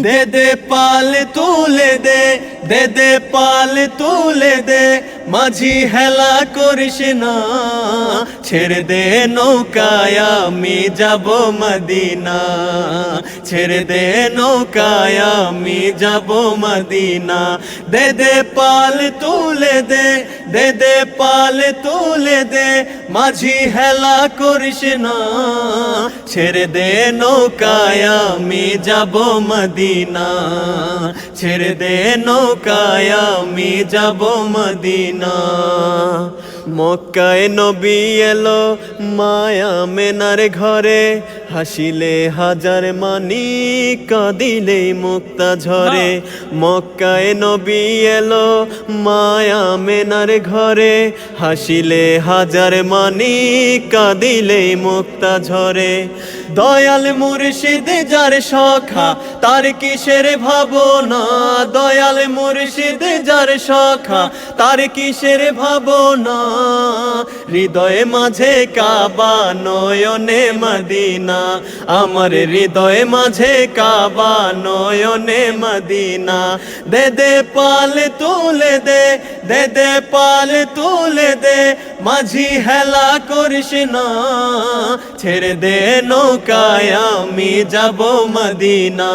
দে দে পাল তুলে দে, দে দে পাল তুলে দে, মাঝি হেলা করিস না। ছেড়ে দে নৌকায় আমি যাব মদিনা, ছেড়ে দে নৌকায় আমি যাব মদিনা। দে দে পাল তুলে দে, দে দে পাল তুলে দে, মাঝি হেলা করিস না। ছেড়ে দে নৌকায় আমি যাব মদিনা, ছেড়ে দে নৌকায় আমি যাব মদিনা। মক্কায় নবী এলো মায়া মেনার ঘরে, হাসিলে হাজার মানি কাঁদিলে মুক্তা ঝরে। মক্কায় নবী এলো মায়া মেনার ঘরে, হাসিলে হাজার মানি কাঁদিলে মুক্তা ঝরে। দয়াল মুর্শিদ যার সখা তার কিসের ভাবনা, দয়াল মুর্শিদ যার সখা তার কিসের ভাবনা। হৃদয়ে মাঝে কাবা নয়নে মদিনা, আমার হৃদয়ে মাঝে কাবা নয়নে মদিনা। দে দে পাল তুলে দে, দে দে পাল তুলে দে, মাঝি হেলা করিস না। ছেড়ে দে নৌকায় আমি যাব মদিনা,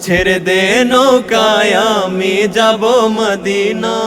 ছেড়ে দে নৌকায় আমি যাব মদিনা।